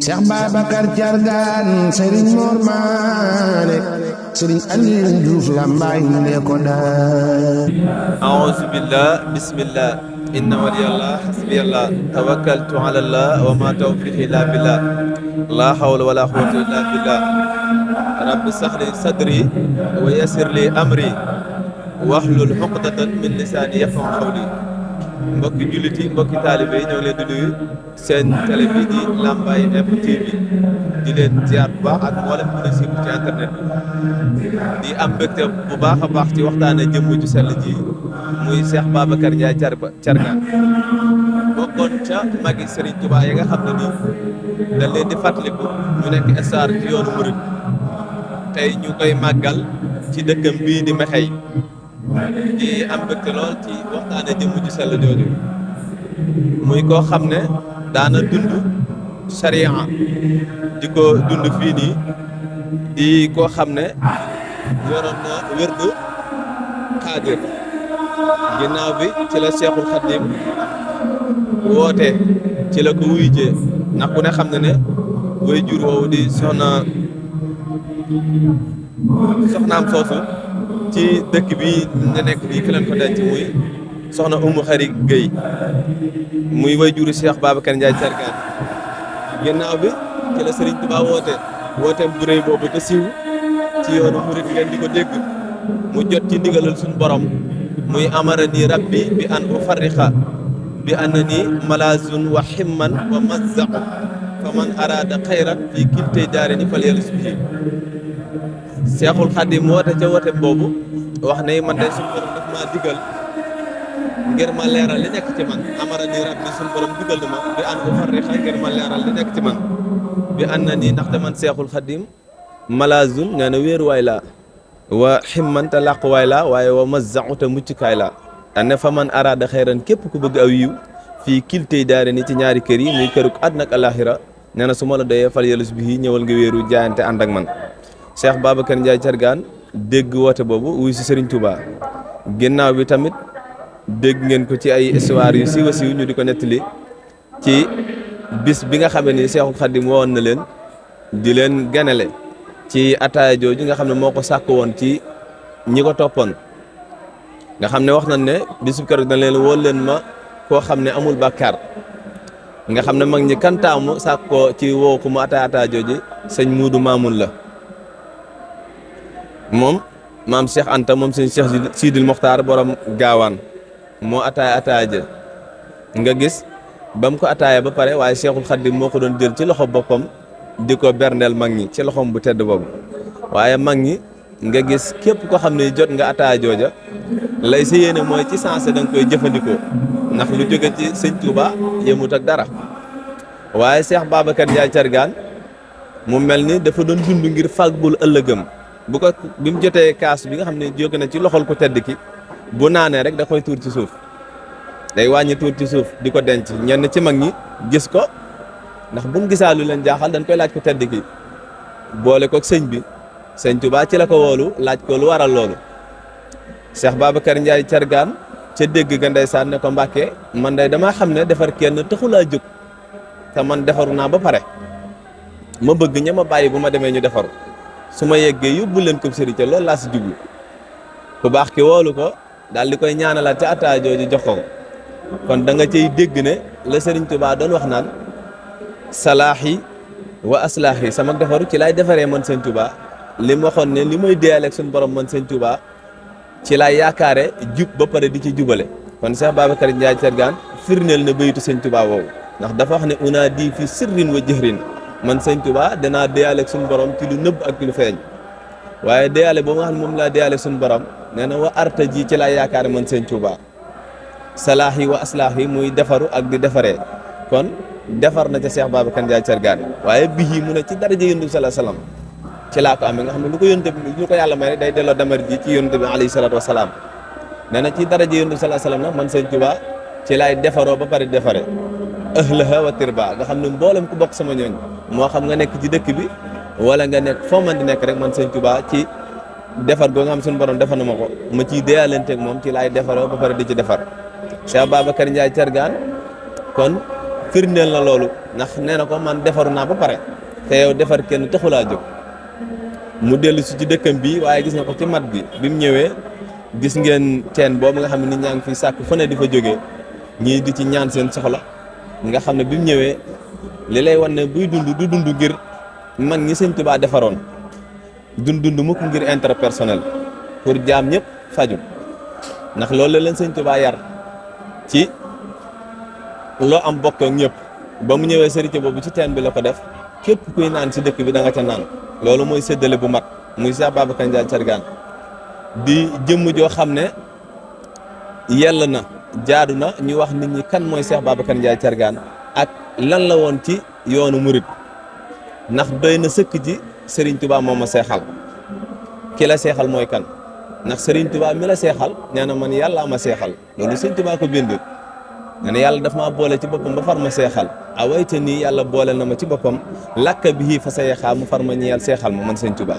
Cheikh Babacar Thiargane Serigne Mor Mané Serigne Aliou Diouf Lambaye ne ko daa a'uuzu billah bismillah inna waliyallah hasbiyallah tawakkaltu ala allah wa ma tawfiqi illa billah la hawla wala quwwata illa billah rabbi shrah li sadri wa yassir li amri wahlul uqdatan min lisani yafqahu qawli mbokki jullit yi mbokki taalibe yi ñoo leen di nuyu seen télé bi di Lambaye Info TV di leen ziar bu baax ak mboolem mën a siiw ci internet bi di am mbégte bu baax a baax ci waxtaane jëmm ju sell ji muy Cheikh Babacar Ndiaye Thiargane bokkoon ca magi Serigne Touba yi nga xam ne nii dañ leen di fàttaliku ñu nekk star ci yoonu murid tey ñu koy màggal ci dëkkam bii di Mekhay di am mbégte lool ci waxtaane jëmm ju sell jooju muy koo xam ne daana dund sariya di ko dund fii nii di koo xam ne yoroon na wérdu xaadir ginnaaw bi ci la Seexul Xaddim woote ci la ko wuy jee ndax ku ne xam ne ne way jur woowu di soxnaam soosu ci dëkk bi nga nekk bii fi leen ko denc muy soxna Umu Xari Gueye muy way juru Cheikh Babacar Ndiaye Thiargane ginnaaw bi ci la Serigne Touba wooteem bu rëy boobu te siiw ci yoonu murid ngeen di ko dégg mu jot ci ndigalal suñu borom muy amara ni rabbi bi an ufarriqa bi annani malazun wa himman wa mazzaqu fa man arada xayran fii kiltay daarini fal yalus bihi Seexul Xadim woote ca woote boobu wax ne man day suñu borom daf maa digal ngir ma leeral li nekk ci man amara ni rabbi suñu borom digal na ma bi an ufarriqa ngir ma leeral li nekk ci man bi an na nii ndaxte man Seexul Xadim malazun nga ne wéeruwaay laa wa ximmante làquwaay laa waaye wa mazzaqute muccukaay laa ane fa man araada xeyran képp ku bëgg aw yiw fii kiltey daare ni ci ñaari kër yi muy këruk àdduna ak alaxira nee na su ma la doyee fal yalus bi ñëwal nga wéeru jaayante ànd ak man Cheikh Babacar Ndiaye Thiargane dégg woote boobu wuy si Serigne Touba ginnaaw bi tamit dégg ngeen ko ci ay histoire yu siiw a siiw ñu di ko nettali ci bis bi nga xamee ni Cheikhul Khadim woon na leen di leen ganale ci ataaya jooju nga xam ne moo ko sàkk woon ci ñi ko toppoon nga xam ne wax nañ ne bisu keroog dañ leen woo leen ma koo xam ne amul bàkkaar nga xam ne mag ñi kantaamu sàkk ko ci woo ko mu ataaya jooju sëñ Muudu Maamun la moom maam Cheikh Anta moom sëñ Cheikh Sidil Mokhtar borom gaawaan moo ataaya ja nga gis ba mu ko ataaya ba pare waaye Cheikhul Khadim moo ko doon jël ci loxo boppam di ko berndeel mag ñi ci loxoom bu tedd boobu waaye mag ñi nga gis képp ko xam ne jot nga ataaya jooja lay sa yéene mooy ci sensé da nga koy jëfandikoo ndax lu jóge ci sëñ Touba yemut ak dara waaye Cheikh Babacar Ndiaye Thiargane mu mel ni dafa doon dund ngir fàggul ëllëgam bi mu jotee kaas bi nga xam ne jóge na ci loxol ko tedd ki bu naanee rek da koy tuur ci suuf day wàññi tuur ci suuf di ko denc ñenn ci mag ñi gis ko ndax buñ gisaa lu leen jaaxal dañ koy laaj ko tedd ki boole ko sëñ bi sëñ Touba ci la ko woolu laaj ko lu waral loolu Cheikh Babacar Ndiaye Thiargane ca dégg ga ndeysaan ne ko Mbàkke man day damaa xam ne defar kenn taxulaa jóg te man defaru naa ba pare ma bëgg ña ma bàyyi bu ma demee ñu defaru su ma yeggee yóbbu leen ko sëriñ ca loolu laa si jublu ku baax ki woolu ko daal di koy ñaanalaat ca ataa jooju jox ko kon da nga cay dégg ne la Sëriñ Tuubaa doon wax naan salaahi wa aslaahi sama defaru ci laay defaree man Sëñ Tuubaa li mu waxoon ne li may déeyal ak suñu borom man Sëñ Tuubaa ci laay yaakaare jub ba pare di ci jubale kon Cheikh Babacar Ndiaye Thiargane firneel na bayitu Sëñ Tuubaa woowu ndax dafa wax ne unaadi fi sirrin wa jëhrin man Sëñ Touba danaa déyale ak suñu borom ci lu nëbb ak ci lu feeñ waaye déyale boobu nga xam ne moom laa déyale suñu borom nee na wa arta ji ci laa yaakaar man Sëñ Touba salaax yi wa aslaax yi muy defaru ak di defaree kon defar na ca Cheikh Babacar Ndiaye Thiargane waaye bii mu ne ci daraja Yonent bi sallallahu alayhi wasallam ci laa ko amee nga xam ne lu ko Yonent bi lu ko yàlla may rek day delloo damar ji ci Yonent bi alayhi salaatu wasalaam nee na ci daraja Yonent bi sallallahu alayhi wasallam nag man Sëñ Touba ci laay defaroo ba pare defaree ahlaha wa tirba nga xam ne mboolem ku bokk sama ñooñ moo xam nga nekk ci dëkk bi wala nga nekk foo man di nekk rek man Sëñ Touba ci defar goo nga xam suñu borom defar na ma ko ma ciy déyalanteeg moom ci laay defaroo ba pare di ci defar Cheikh Babacar Ndiaye Thiargane kon firndeel na loolu ndax nee na ko man defaru naa ba pare te yow defar kenn taxulaa jóg. mu dellu si ci dëkkam bi waaye gis na ko ci mat bi mu ñëwee gis ngeen teen boobu nga xam ne nit ñaa ngi fi sàkk fu ne di fa jógee ñii di ci ñaan seen soxla nga xam ne bi mu ñëwee li lay wan ne buy dund du dund ngir mag ñi Sëñ Tuubaa defaroon dund mukk ngir intérêt personnel pour jaam ñëpp faju ndax loolu la leen Sëñ Tuubaa yar ci loo am bokk ak ñëpp ba mu ñëwee sërite boobu ci teen bi la ko def képp kuy naan ci dëkk bi da nga ca naan loolu mooy séddale bu mat muy Cheikh Babacar Ndiaye Thiergane di jëmm joo xam ne yell na jaadu na ñu wax nit ñi kan mooy Cheikh Babacar Ndiaye Thiergane ak lan la woon ci yoonu murit ndax doy na sëkk ci Serigne Touba moo ma seexal ki la seexal mooy kan ndax Serigne Touba mi la seexal nee na man yàlla ma seexal loolu Serigne Touba ko bind nga ne yàlla daf maa boole ci boppam ba far ma seexal awayte nii yàlla boole na ma ci boppam lakka bi fa sa yeexaa mu far ma ñeel seexal ma man Serigne Touba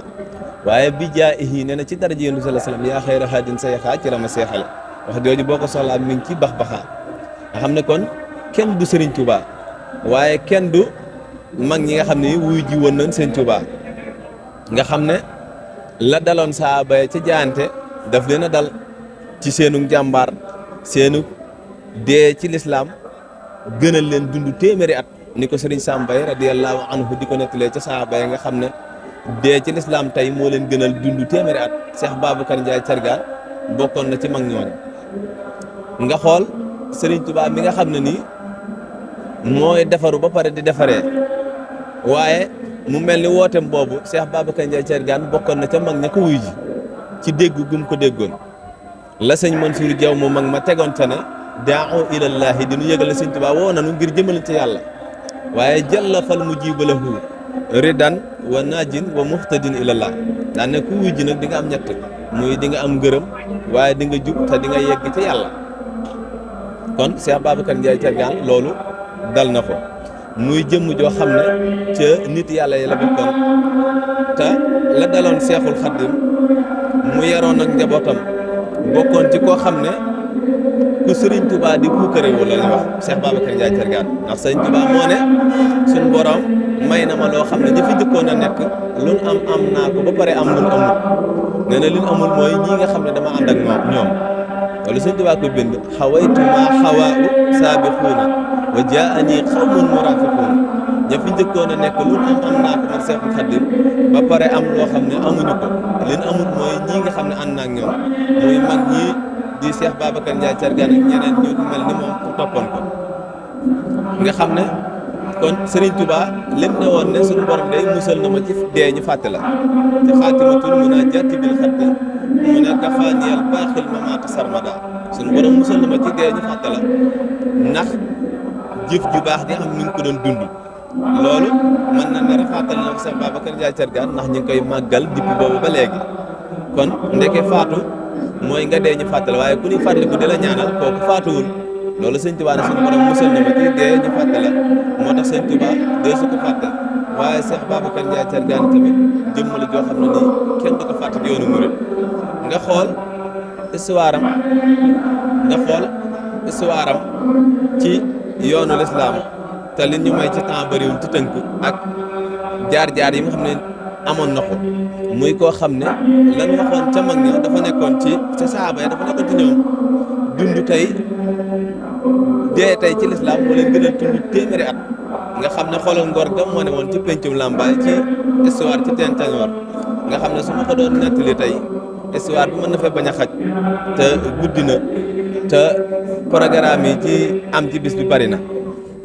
waaye bi jaa ihi nee na ci daraja yonent bi sallallahu alayhi wasallam yaa xayra haadin sa yeexaa ci la ma seexale wax jooju boo ko soxlaa mi ngi ci bax-baxaa nga xam ne kon kenn du Serigne Touba waaye kenn du mag ñi nga xam ne wuy ji woon nañ Serigne Touba nga xam ne la daloon saaba ya ca jaante daf leen a dal ci seenu jàmbaar seenu dee ci lislaam gënal leen dund téeméeri at ni ko Serigne Sambay radiyallahu anhu di ko nettalee ca saaba ya nga xam ne dee ci lislaam tey moo leen gënal dund téeméeri at Cheikh Babacar Ndiaye Thiergane bokkoon na ci mag ñooñu nga xool Serigne Touba mi nga xam ne nii mooy defaru ba pare di defaree waaye mu mel ni wooteem boobu Cheikh Babacar Ndiaye Thiergane bokkoon na ca mag ña ko wuy ji ci dégg gum ko déggoon la sëñ Mansour Diaw mu mag ma tegoon ca ne daa'u ilallaahi di nu yëgal la Sëñ Tuubaa woo nanu ngir jëmale ci yàlla waaye jalla fal mujiba lahu ridan wa najin wa muhtadin ilallah daan ne ku wuy ji nag di nga am ñett muy di nga am ngërëm waaye di nga jub te di nga yegg ci yàlla kon Cheikh Babacar Ndiaye Thiergane loolu dal na ko muy jëmm joo xam ne ca nit yàlla yi la bokkoon te la daloon Seexul Xaddim mu yaroon ak njabootam bokkoon ci koo xam ne ku Serigne Touba di puukare wu la wax Cheikh Babacar Ndiaye Thiergane ndax Serigne Touba moo ne suñ borom may na ma loo xam ne ñi fi njëkkoon a nekk luñ am naa ko ba pare am luñ amul nee na liñ amul mooy ñii nga xam ne dama ànd ak ñoom wala Serigne Touba ko bind xawaytu ma xawaa u saabixuuna wa jaani xawmun murafiquuna ña fi njëkkoon a nekk luñ am naa ko man Cheikhul Khadim ba pare am loo xam ne amuñu ko liñ amul mooy ñii nga xam ne ànd naa ak ñoom muy mag ñi di Cheikh Babacar Ndiaye Thiergane ak ñeneen ñu mel ni moom pour toppoon ko nga xam ne kon Serigne Touba lim ne woon ne suñu borom day musal na ma ci dee ñu fàtte la te xaatimatul mun a jàtti bil xatte mu ne kafaaniyal baaxil ma maata sarmada suñu borom musal na ma ci dee ñu fàtte la ndax jëf ju baax di am ñu ngi ko doon dund loolu mën na ne rafaatal na ko Cheikh Babacar Ndiaye Thiergane ndax ñu ngi koy màggal depuis boobu ba léegi kon ndeke faatu mooy nga dee ñu fàttali waaye ku ñuy fàttaliku di la ñaanal kooku faatuwul loolu Sëñ Tuubaa ne suñu borom musal na ma ci dee ñu fàttali moo tax Sëñ Tuubaa dee su ko fàtte waaye Cheikh Babacar Ndiaye Thiergane tamit jëmm la joo xam ne nii kenn du ko fàtte ci yoonu murid nga xool histoire am ci yoonu lislaam te li ñu may ci temps bëriwul ci tënk ak jaar-jaar yi nga xam ne amoon na ko muy koo xam ne lan waxoon ca mag ña dafa nekkoon ci ca saaba ya dafa nekkoon ci ñoom dund tey dee tey ci lislaam moo leen gën a dund téeméeri at nga xam ne xoolal ngor gam moo ne woon ci pencum Lambaay ci histoire ci teen Tanor nga xam ne su ma ko doon nettali tey histoire bi mën na fay bañ a xaj te guddi na te programme yi ci am ci bis bi bari na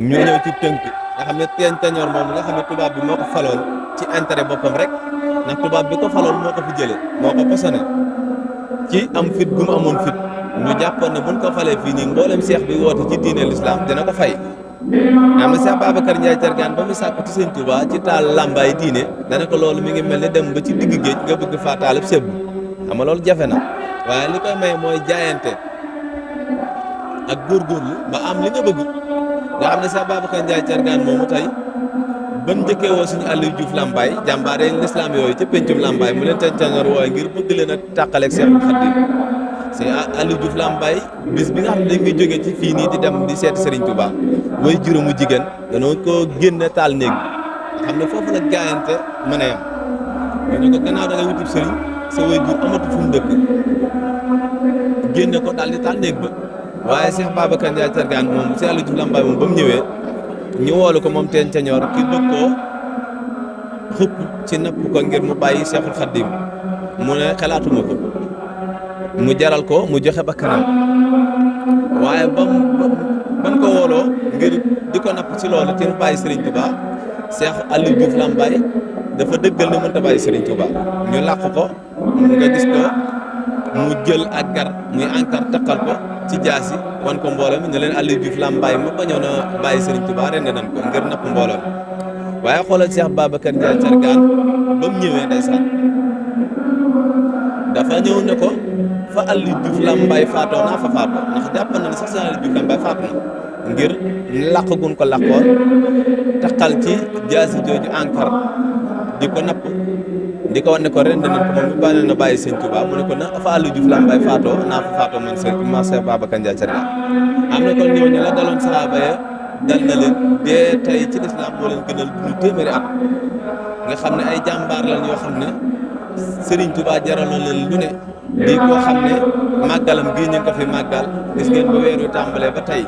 ñu ñëw ci tënk nga xam ne teen Tanor moom nga xam ne tubaab bi moo ko faloon ci intérêt boppam rek ndax tubaab bi ko faloon moo ko fi jële moo ko posone ci am fit gu mu amoon fit ñu jàppoon ne buñ ko falee fii nii mboolem seex bi woote ci diine l'islam dina ko fay ama Cheikh Babacar Ndiaye Thiergane ba mu sàkku ci Sëñ Touba ci taal làmbaay diine dana ko loolu mi ngi mel ni dem ba ci digg géej nga bëgg faa taalub sebbu xam nga loolu jafe na waaye li koy may mooy jaayante ak góorgóorlu ba am li nga bëgg nga xam ne Cheikh Babacar Ndiaye Thiergane moomu tey ban njëkkee woo suñu Aliou Diouf Lambaye jàmbaare l'islam yooyu ca pencum Lambaye mu leen Tanor wooye ngir bëgg leen a tàqaleeg Cheikhul Khadim c'est Aliou Diouf Lambaye bis bi nga xam ne dañ koy jógee ci fii nii di dem di seeti Serigne Touba way juróomu jigéen danoo ko génne taal néeg bi xam ne foofu la gaayante mën a yem ñu ne ko gannaaw da ngay wutub sëriñ sa way jur amatu fu mu dëkk génne ko daal di taal néeg ba waaye Cheikh Babacar Ndiaye Thiergane moom Cheikh Aliou Diouf Lambaye moom ba mu ñëwee ñu woolu ko moom teen ca ñoor ki bëgg koo xupp ci napp ko ngir mu bàyyi Cheikhul Khadim mu ne xalaatuma ko mu jaral ko mu joxe ba kanam waaye ban ko wooloo ngir di ko napp ci loolu te mu bàyyi Serigne Touba Cheikh Aliou Diouf Lambaye dafa dëggal ne mënta bàyyi Serigne Touba ñu làq ko nga gis ko mu jël ak gar muy encart takkal ko ci jaasi wan ko mbooloo mi ne leen Aliou Diouf Lambaye ma bañoon a bàyyi Serigne Touba rende nañ ko ngir napp mbooloo mi waaye xoolal Cheikh Babacar Ndiaye Thiergane ba mu ñëwee ndeysaan dafa ñëw ne ko fa Aliou Diouf Lambaye faatoo naa fa faatoo ndax jàpp na ne sax Cheikh Aliou Diouf Lambaye faatu na ngir làq gun ko làqoon takkal ci jaasi jooju encart di ko napp di ko wan ne ko ren dinañ ko moom mi bàyyi na bàyyi Sëñ Tuubaa mu ne ko na fa Aliou Diouf Lambaye faatoo naa fa faatoo man Cheikh Babacar Ndiaye Thiergane am na kon ñooñu la daloon saxaaba ya dal na leen dee tey ci lislaam moo leen gënal ñu téeméeri at nga xam ne ay jàmbaar lañ yoo xam ne Serigne Touba jaraloon leen lu ne di koo xam ne màggalam gii ñu ngi ko fi màggal gis ngeen ba weer wi tàmbalee ba tey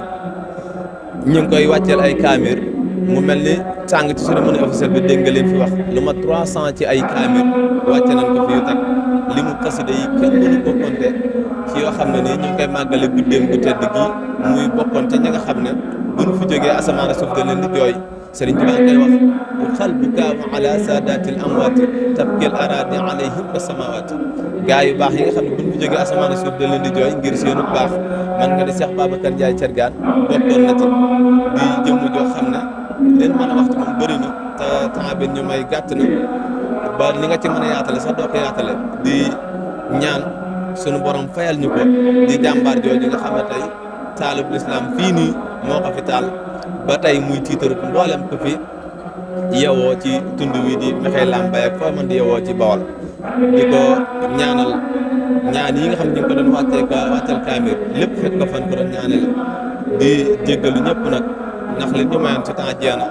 ñu ngi koy wàcceel ay kaamir mu mel ni sàng ci cérémonie officielle bi dégg nga leen fi wax lu ma 300 ci ay kaamir wàcce nañ ko fi yu tag li mu xasida yi kenn mënu ko compté ci yoo xam ne nii ñu ngi koy màggale guddeem gu tedd gi muy bokkoon te ñi nga xam ne buñ fi jógee asamaan suuf da leen di jooy Sëriñ Tuubaa koy wax bu xal bu kaamu ala saadatil amwaati tabkil araadi alayhim wa samawaati gaa yu baax yi nga xam ne buñ fi jógee asamaan suuf da leen di jooy ngir seenu baax man nga di Cheikh Babacar Ndiaye Thiergane bokkoon na ci di jëmm joo xam ne leen mën a waxtu moom bëri na te temps bi ñu may gàtt na ba li nga ci mën a yaatale sax doo ko yaatale di ñaan sunu borom fayal ñu ko di jàmbaar jooju nga xam ne tey taalub lislaam fii nii moo ko fi taal ba tey muy tiitaru mboolem ko fi yewoo ci tund wi di Mekhe Lambaye ak foo mën di yewoo ci Bawol di ko ñaanal ñaan yi nga xam ne ñu ngi ko doon wàcceel kaamir lépp fekk ko fan ko doon ñaanale di jéggalu ñëpp nag ndax li ñu mayoon ci temps jeena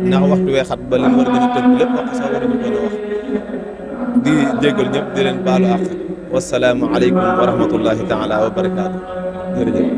ndax waxtu weexat ba leen war a gën a tënk lépp wax sax waruñu ko wax di jéggalu ñëpp di leen baalu àq wasalaamu aleykum wa rahmatullahi taala wa barakaatu jërëjëf